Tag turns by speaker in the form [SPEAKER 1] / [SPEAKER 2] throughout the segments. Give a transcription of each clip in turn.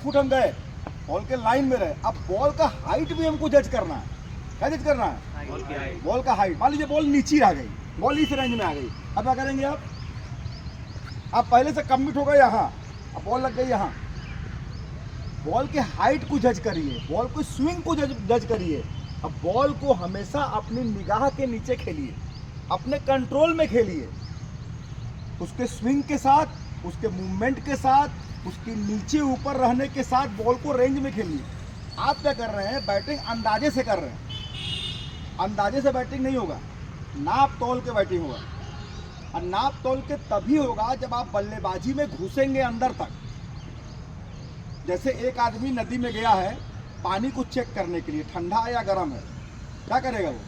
[SPEAKER 1] Foot हम गए, ball के लाइन में रहे। अब बॉल का हाइट भी हमको जज करना है। क्या जज करना है? बॉल का हाइट। मान लीजिए बॉल नीचे आ गई, बॉल इस रेंज में आ गई, अब क्या करेंगे आप पहले से कमिट हो गए यहाँ, अब बॉल लग गई यहाँ। बॉल के हाइट को जज करिए, बॉल को स्विंग को जज करिए। अब बॉल को हमेशा अपनी निगाह के नीचे खेलिए, अपने कंट्रोल में खेलिए, उसके स्विंग के साथ, उसके मूवमेंट के साथ, उसके नीचे ऊपर रहने के साथ बॉल को रेंज में खेलिए। आप क्या कर रहे हैं? बैटिंग अंदाजे से कर रहे हैं। अंदाजे से बैटिंग नहीं होगा, नाप तोल के बैटिंग होगा। और नाप तोल के तभी होगा जब आप बल्लेबाजी में घुसेंगे अंदर तक। जैसे एक आदमी नदी में गया है पानी को चेक करने के लिए, ठंडा है या गर्म है, क्या करेगा वो?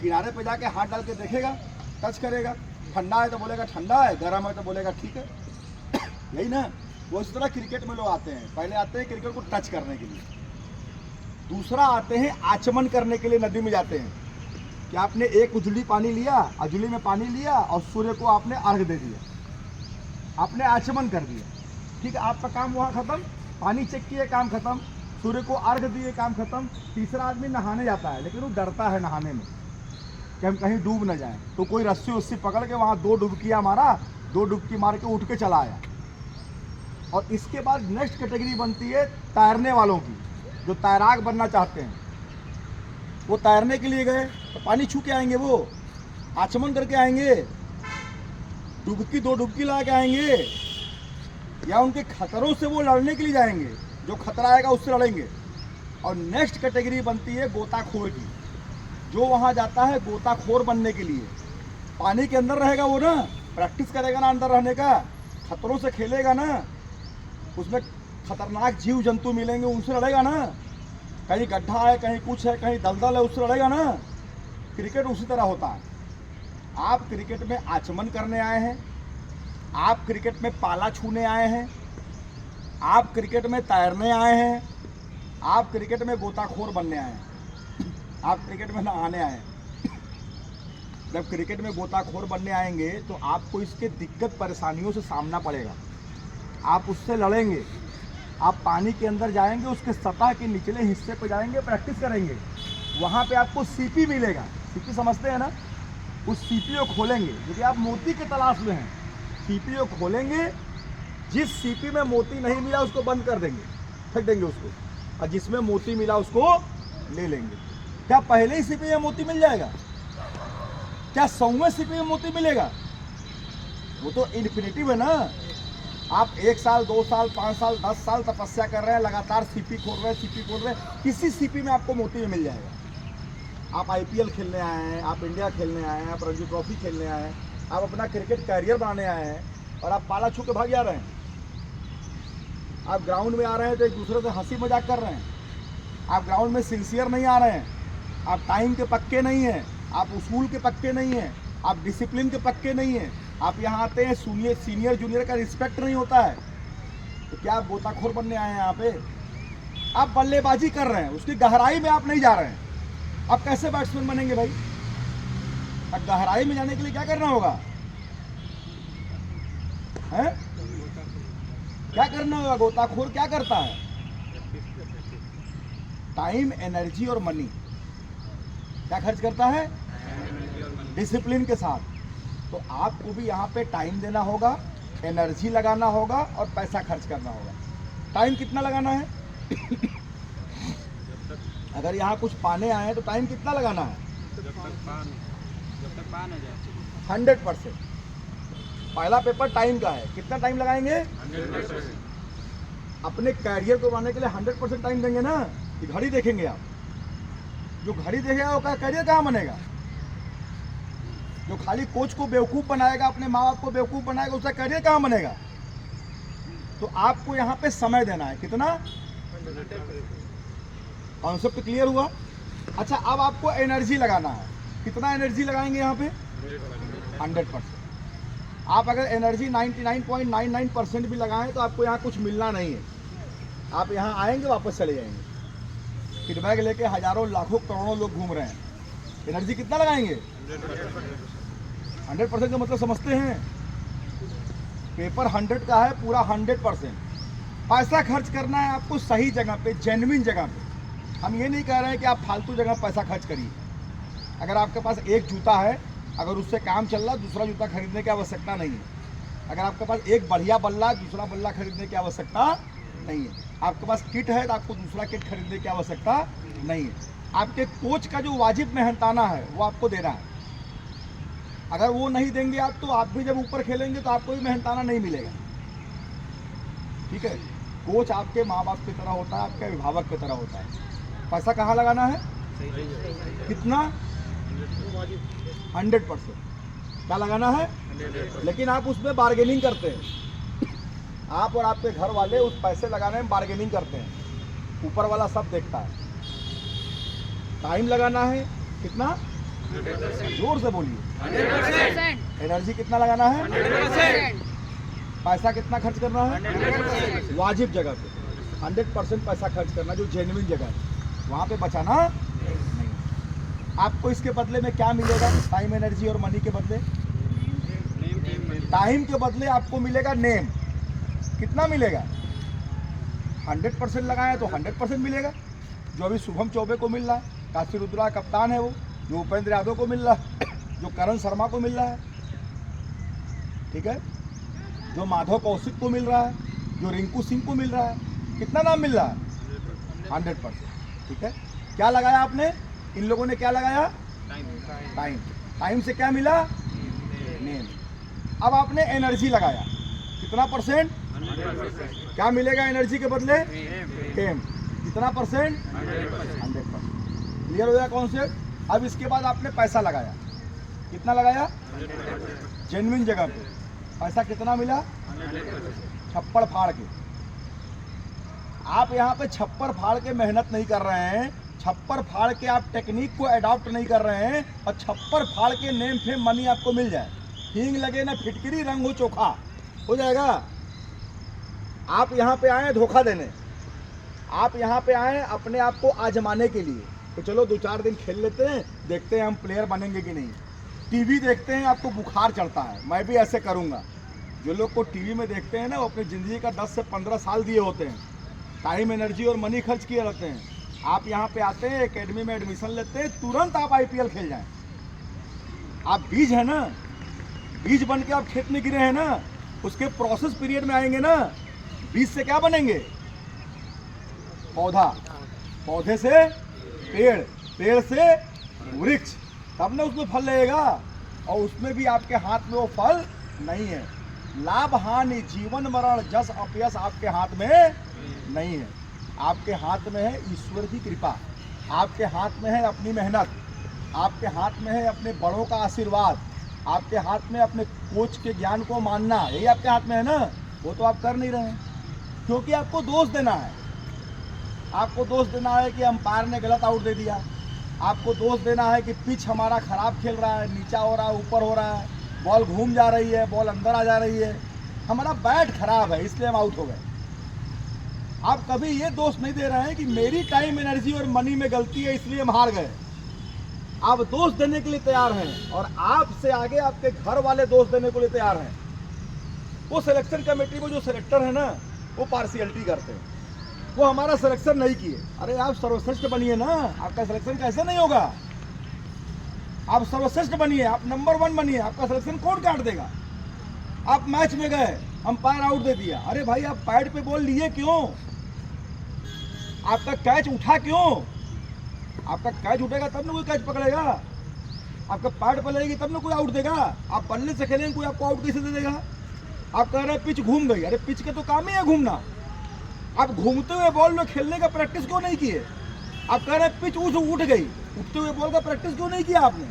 [SPEAKER 1] किनारे पे जाके हाथ डाल के देखेगा, टच करेगा, ठंडा है तो बोलेगा ठंडा है, गर्म है तो बोलेगा ठीक है। यही ना, वो इस तरह क्रिकेट में लोग आते हैं। पहले आते हैं क्रिकेट को टच करने के लिए, दूसरा आते हैं आचमन करने के लिए। नदी में जाते हैं कि आपने एक उजली पानी लिया, उजली में पानी लिया और सूर्य को आपने अर्घ दे दिया, आपने आचमन कर दिया। ठीक है, आपका काम वहाँ खत्म, पानी चेक किए, काम खत्म, सूर्य को अर्घ दिए, काम खत्म। तीसरा आदमी नहाने जाता है, लेकिन वो डरता है नहाने में कि हम कहीं डूब न जाएं, तो कोई रस्सी उस्सी पकड़ के वहाँ 2 डुबकियाँ मारा, 2 डुबकी मार के उठ के चला आया। और इसके बाद नेक्स्ट कैटेगरी बनती है तैरने वालों की, जो तैराक बनना चाहते हैं। वो तैरने के लिए गए तो पानी छू के आएंगे, वो आचमन करके आएंगे, डुबकी 2 डुबकी लगा के आएंगे, या उनके खतरों से वो लड़ने के लिए जाएंगे, जो खतरा आएगा उससे लड़ेंगे। और नेक्स्ट कैटेगरी बनती है गोताखोर की, जो वहाँ जाता है गोताखोर बनने के लिए। पानी के अंदर रहेगा वो ना, प्रैक्टिस करेगा ना अंदर रहने का, खतरों से खेलेगा ना, उसमें खतरनाक जीव जंतु मिलेंगे, उनसे लड़ेगा ना। कहीं गड्ढा है, कहीं कुछ है, कहीं दलदल है, उससे लड़ेगा ना। क्रिकेट उसी तरह होता है। आप क्रिकेट में आचमन करने आए हैं, आप क्रिकेट में पाला छूने आए हैं, आप क्रिकेट में तैरने आए हैं, आप क्रिकेट में गोताखोर बनने आए हैं, आप क्रिकेट में नहाने आए हैं। जब क्रिकेट में गोताखोर बनने आएंगे तो आपको इसके दिक्कत परेशानियों से सामना पड़ेगा, आप उससे लड़ेंगे। आप पानी के अंदर जाएंगे, उसके सतह के निचले हिस्से पर जाएंगे, प्रैक्टिस करेंगे। वहाँ पे आपको सीपी मिलेगा, सीपी समझते हैं ना? उस सीपी को खोलेंगे, क्योंकि आप मोती के तलाश में हैं। सीपी को खोलेंगे, जिस सीपी में मोती नहीं मिला उसको बंद कर देंगे, फेंक देंगे उसको, और जिसमें मोती मिला उसको ले लेंगे। क्या पहले ही सीपी में मोती मिल जाएगा? क्या 100वें सीपी में मोती मिलेगा? वो तो इन्फिनिटिव है ना। आप 1 साल, 2 साल, 5 साल, 10 साल तपस्या कर रहे हैं, लगातार सीपी खोल रहे हैं, सीपी खोल रहे हैं, किसी सीपी में आपको मोती मिल जाएगा। आप IPL खेलने आए हैं, आप इंडिया खेलने आए हैं, आप रणजी ट्रॉफी खेलने आए हैं, आप अपना क्रिकेट कैरियर बनाने आए हैं, और आप पाला छू के भाग जा रहे हैं। आप ग्राउंड में आ रहे हैं तो एक दूसरे से हंसी मजाक कर रहे हैं, आप ग्राउंड में सिंसियर नहीं आ रहे हैं, आप टाइम के पक्के नहीं हैं, आप उसूल के पक्के नहीं हैं, आप डिसिप्लिन के पक्के नहीं हैं। आप यहाँ आते हैं, सीनियर जूनियर का रिस्पेक्ट नहीं होता है, तो क्या आप गोताखोर बनने आए हैं यहाँ पे? आप बल्लेबाजी कर रहे हैं, उसकी गहराई में आप नहीं जा रहे हैं। आप कैसे बैट्समैन बनेंगे भाई? अब गहराई में जाने के लिए क्या करना होगा? हैं? क्या करना होगा? गोताखोर क्या करता है? टाइम, एनर्जी और मनी क्या खर्च करता है? डिसिप्लिन के साथ। तो आपको भी यहाँ पे टाइम देना होगा, एनर्जी लगाना होगा और पैसा खर्च करना होगा। टाइम कितना लगाना है? अगर यहाँ कुछ पाने आए हैं तो टाइम कितना लगाना है? 100%। पहला पेपर टाइम का है, कितना टाइम लगाएंगे? 100%। अपने कैरियर को बनाने के लिए 100% टाइम देंगे ना। कि घड़ी देखेंगे आप, जो घड़ी देखेगा वो कैरियर कहाँ बनेगा? जो खाली कोच को बेवकूफ़ बनाएगा, अपने माँ बाप को बेवकूफ़ बनाएगा, उसका करियर कहाँ बनेगा? तो आपको यहाँ पे समय देना है, कितना? कॉन्सेप्ट क्लियर हुआ? अच्छा, अब आपको एनर्जी लगाना है। कितना एनर्जी लगाएंगे यहाँ पे? 100%। आप अगर एनर्जी 99.99% भी लगाएं तो आपको यहाँ कुछ मिलना नहीं है। आप यहाँ आएंगे, वापस चले जाएंगे। फीडबैक लेके हजारों, लाखों, करोड़ों लोग घूम रहे हैं। एनर्जी कितना लगाएंगे? 100% का मतलब समझते हैं? पेपर 100 का है, पूरा 100%। पैसा खर्च करना है आपको सही जगह पे, जेन्युइन जगह पे। हम ये नहीं कह रहे हैं कि आप फालतू जगह पैसा खर्च करिए। अगर आपके पास एक जूता है, अगर उससे काम चल रहा, दूसरा जूता खरीदने की आवश्यकता नहीं है। अगर आपके पास एक बढ़िया बल्ला, दूसरा बल्ला खरीदने की आवश्यकता नहीं है। आपके पास किट है तो आपको दूसरा किट खरीदने की आवश्यकता नहीं है। आपके कोच का जो वाजिब मेहनताना है वो आपको देना है। अगर वो नहीं देंगे आप, तो आप भी जब ऊपर खेलेंगे तो आपको भी मेहनताना नहीं मिलेगा। ठीक है, कोच आपके माँ बाप की तरह होता है, आपके अभिभावक की तरह होता है। पैसा कहाँ लगाना है? कितना? 100% क्या लगाना है? लेकिन आप उसमें बार्गेनिंग करते हैं। आप और आपके घर वाले उस पैसे लगाने में बार्गेनिंग करते हैं। ऊपर वाला सब देखता है। टाइम लगाना है कितना? जोर से बोलिए।
[SPEAKER 2] 100%।
[SPEAKER 1] एनर्जी कितना लगाना है?
[SPEAKER 2] 100%।
[SPEAKER 1] पैसा कितना खर्च करना है? वाजिब जगह पे 100% पैसा खर्च करना, जो जेन्युइन जगह है वहाँ पे बचाना नहीं। आपको इसके बदले में क्या मिलेगा? टाइम, एनर्जी और मनी के बदले? टाइम के बदले आपको मिलेगा नेम। कितना मिलेगा? 100% लगाया तो 100% मिलेगा। जो अभी शुभम चौबे को मिल रहा है, काशी रुद्रा कप्तान है वो, जो उपेंद्र यादव को मिल रहा है, जो करण शर्मा को मिल रहा है, ठीक है, जो माधव कौशिक को मिल रहा है, जो रिंकू सिंह को मिल रहा है, कितना नाम मिल रहा है? 100%। ठीक है, क्या लगाया आपने? इन लोगों ने क्या लगाया? टाइम। टाइम से क्या मिला? नेम। अब आपने एनर्जी लगाया, कितना परसेंट? क्या मिलेगा एनर्जी के बदले? टेम। कितना परसेंट? 100%। क्लियर हो गया कॉन्सेप्ट? अब इसके बाद आपने पैसा लगाया, कितना लगाया? जेन्युइन जगह पे। पैसा कितना मिला? छप्पड़ फाड़ के। आप यहाँ पे छप्पर फाड़ के मेहनत नहीं कर रहे हैं, छप्पर फाड़ के आप टेक्निक को अडॉप्ट नहीं कर रहे हैं, और छप्पर फाड़ के नेम फेम मनी आपको मिल जाए, हींग लगे ना फिटकरी, रंग हो चोखा, हो जाएगा। आप यहाँ पे आए धोखा देने, आप यहाँ पे आए अपने आप को आजमाने के लिए। तो चलो 2-4 दिन खेल लेते हैं, देखते हैं हम प्लेयर बनेंगे कि नहीं। टीवी देखते हैं, आपको बुखार चढ़ता है, मैं भी ऐसे करूँगा। जो लोग को टीवी में देखते हैं ना, वो अपनी ज़िंदगी का 10 से 15 साल दिए होते हैं, टाइम, एनर्जी और मनी खर्च किए रहते हैं। आप यहाँ पे आते हैं, एकेडमी में एडमिशन लेते हैं, तुरंत आप IPL खेल जाएं। आप बीज है ना, बीज बन के आप खेत में गिरे हैं ना, उसके प्रोसेस पीरियड में आएंगे ना, बीज से क्या बनेंगे? पौधा, पौधे से पेड़, पेड़ से वृक्ष, तब ना उसमें फल लगेगा। और उसमें भी आपके हाथ में वो फल नहीं है। लाभ हानि, जीवन मरण, जस अपयश आपके हाथ में नहीं है। आपके हाथ में है ईश्वर की कृपा, आपके हाथ में है अपनी मेहनत, आपके हाथ में है अपने बड़ों का आशीर्वाद, आपके हाथ में अपने कोच के ज्ञान को मानना, यही आपके हाथ में है ना। वो तो आप कर नहीं रहे हैं, क्योंकि आपको दोष देना है। आपको दोष देना है कि अंपायर ने गलत आउट दे दिया, आपको दोष देना है कि पिच हमारा खराब खेल रहा है, नीचा हो रहा है, ऊपर हो रहा है, बॉल घूम जा रही है, बॉल अंदर आ जा रही है, हमारा बैट खराब है इसलिए हम आउट हो गए। आप कभी ये दोष नहीं दे रहे हैं कि मेरी टाइम, एनर्जी और मनी में गलती है इसलिए हम हार गए। आप दोष देने के लिए तैयार हैं, और आपसे आगे आपके घर वाले दोष देने के लिए तैयार हैं। वो सिलेक्शन कमेटी में जो सिलेक्टर है ना, वो पार्शियलिटी करते हैं, वो हमारा सिलेक्शन नहीं किए। अरे आप सर्वश्रेष्ठ बनिए ना, आपका सिलेक्शन कैसे नहीं होगा? आप सर्वश्रेष्ठ बनिए, आप नंबर 1 बनिए, आपका सिलेक्शन कौन काट देगा? आप मैच में गए, अंपायर आउट दे दिया, अरे भाई आप पैड पे बॉल लिए क्यों? आपका कैच उठा क्यों? आपका कैच उठेगा तब ना कोई कैच पकड़ेगा, आपका पैड पलेगी तब ना कोई आउट देगा। आप बल्ले से खेलेंगे, कोई आपको आउट कैसे दे देगा? आप कह रहे हैं पिच घूम गई, अरे पिच के तो काम ही है घूमना। आप घूमते हुए बॉल में खेलने का प्रैक्टिस क्यों नहीं किए? आप कह रहे हैं पिच उठ गई, उठते हुए बॉल का प्रैक्टिस क्यों नहीं किया आपने?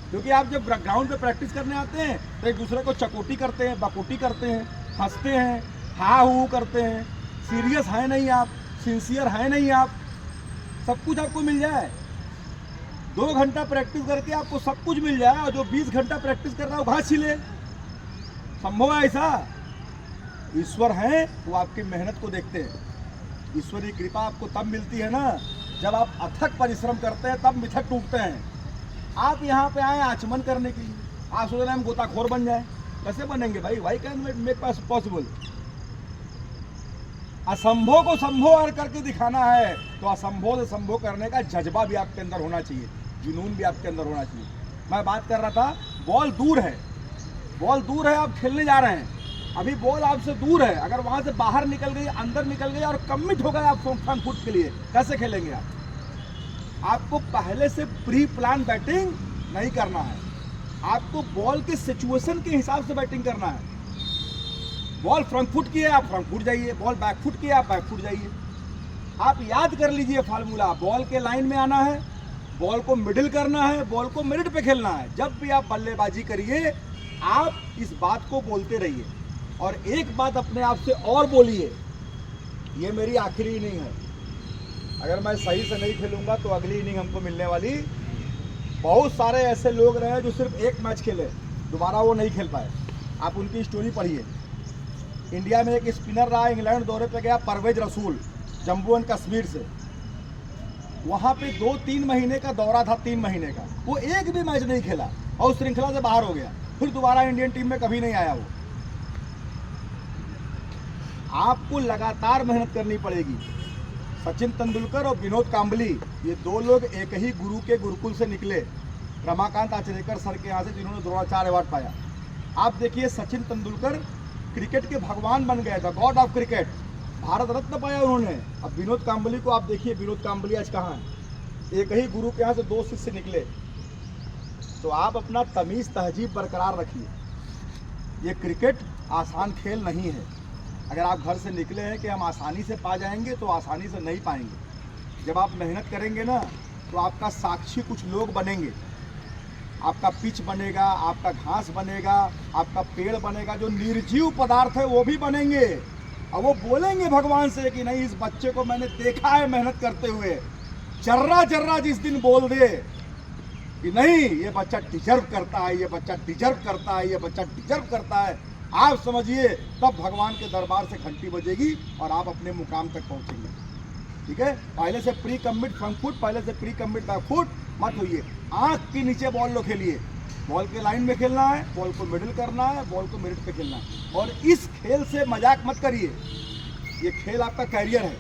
[SPEAKER 1] क्योंकि आप जब ग्राउंड पे प्रैक्टिस करने आते हैं तो एक दूसरे को चकोटी करते हैं, बकोटी करते हैं, हंसते हैं, हा हू करते हैं। सीरियस है नहीं आप, सिंसियर है नहीं आप, सब कुछ आपको मिल जाए। 2 घंटा प्रैक्टिस करके आपको सब कुछ मिल जाए, और जो 20 घंटा प्रैक्टिस कर रहा है वो घास छिले, संभव है ऐसा? ईश्वर है, वो आपकी मेहनत को देखते हैं। ईश्वर की कृपा आपको तब मिलती है ना, जब आप अथक परिश्रम करते हैं, तब मिथक टूटते हैं। आप यहाँ पे आए आचमन करने के लिए, आप सोच रहे हैं हम गोताखोर बन जाए, कैसे बनेंगे भाई? Why can make possible? असंभव को संभव करके दिखाना है, तो असंभव से संभव करने का जज्बा भी आपके अंदर होना चाहिए, जुनून भी आपके अंदर होना चाहिए। मैं बात कर रहा था, बॉल दूर है, बॉल दूर है, आप खेलने जा रहे हैं, अभी बॉल आपसे दूर है, अगर वहां से बाहर निकल गई, अंदर निकल गई और कमिट हो गए आप फ्रंट फुट के लिए, कैसे खेलेंगे आप? आपको पहले से प्री प्लान बैटिंग नहीं करना है, आपको बॉल के सिचुएशन के हिसाब से बैटिंग करना है। बॉल फ्रंट फुट की है, आप फ्रंट फुट जाइए, बॉल बैक फुट की है, आप बैक फुट जाइए। आप याद कर लीजिए फार्मूला, बॉल के लाइन में आना है, बॉल को मिडिल करना है, बॉल को मिनट पे खेलना है। जब भी आप बल्लेबाजी करिए, आप इस बात को बोलते रहिए, और एक बात अपने आप से और बोलिए, ये मेरी आखिरी इनिंग है, अगर मैं सही से नहीं खेलूंगा तो अगली इनिंग हमको मिलने वाली। बहुत सारे ऐसे लोग रहे जो सिर्फ एक मैच खेले, दोबारा वो नहीं खेल पाए, आप उनकी स्टोरी पढ़िए। इंडिया में एक स्पिनर रहा, इंग्लैंड दौरे पे गया, परवेज रसूल, जम्मू एंड कश्मीर से, वहाँ पे 2-3 महीने का दौरा था, 3 महीने का, वो एक भी मैच नहीं खेला और श्रृंखला से बाहर हो गया, फिर दोबारा इंडियन टीम में कभी नहीं आया वो। आपको लगातार मेहनत करनी पड़ेगी। सचिन तेंदुलकर और विनोद कांबली, ये 2 लोग एक ही गुरु के गुरुकुल से निकले, रमाकांत आचरेकर सर के यहाँ से, जिन्होंने द्रोणाचार्य अवार्ड पाया। आप देखिए, सचिन तेंदुलकर क्रिकेट के भगवान बन गए थे, God of cricket, Bharat Ratna पाया उन्होंने। अब विनोद कांबली को आप देखिए, विनोद कांबली आज कहाँ है? एक ही गुरु के यहाँ से 2 शिष्य निकले। तो आप अपना तमीज़ तहजीब बरकरार रखिए। ये क्रिकेट आसान खेल नहीं है। अगर आप घर से निकले हैं कि हम आसानी से पा जाएंगे, तो आसानी से नहीं पाएंगे। जब आप मेहनत करेंगे ना, तो आपका साक्षी कुछ लोग बनेंगे, आपका पिच बनेगा, आपका घास बनेगा, आपका पेड़ बनेगा, जो निर्जीव पदार्थ है वो भी बनेंगे, और वो बोलेंगे भगवान से कि नहीं, इस बच्चे को मैंने देखा है मेहनत करते हुए। जर्रा जर्रा जिस दिन बोल दे कि नहीं, ये बच्चा डिजर्व करता है, ये बच्चा डिजर्व करता है, ये बच्चा डिजर्व करता है, आप समझिए, तब भगवान के दरबार से घंटी बजेगी और आप अपने मुकाम तक पहुंचेंगे। ठीक है, पहले से प्री कमिट फ्रंट फुट, पहले से प्री कमिट बैक फुट मत होइए। आंख के नीचे बॉल लो खेलिए, बॉल के लाइन में खेलना है, बॉल को मिडिल करना है, बॉल को मिनट पे खेलना है। और इस खेल से मजाक मत करिए, ये खेल आपका कैरियर है,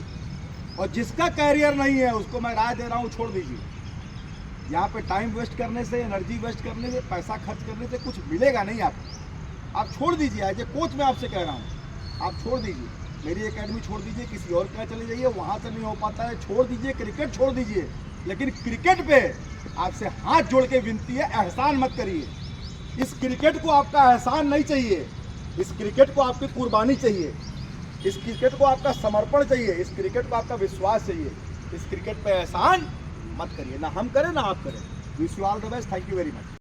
[SPEAKER 1] और जिसका कैरियर नहीं है उसको मैं राय दे रहा हूँ, छोड़ दीजिए। यहाँ पे टाइम वेस्ट करने से, एनर्जी वेस्ट करने से, पैसा खर्च करने से कुछ मिलेगा नहीं आपको। आप छोड़ दीजिए, एज ए कोच मैं आपसे कह रहा हूँ, आप छोड़ दीजिए, मेरी एकेडमी छोड़ दीजिए, किसी और के चले जाइए, वहाँ से नहीं हो पाता है, छोड़ दीजिए, क्रिकेट छोड़ दीजिए। लेकिन क्रिकेट पे आपसे हाथ जोड़ के विनती है, एहसान मत करिए। इस क्रिकेट को आपका एहसान नहीं चाहिए, इस क्रिकेट को आपकी कुर्बानी चाहिए, इस क्रिकेट को आपका समर्पण चाहिए, इस क्रिकेट को आपका विश्वास चाहिए। इस क्रिकेट पे एहसान मत करिए, ना हम करें ना आप करें। Wish you all the best, thank you very much.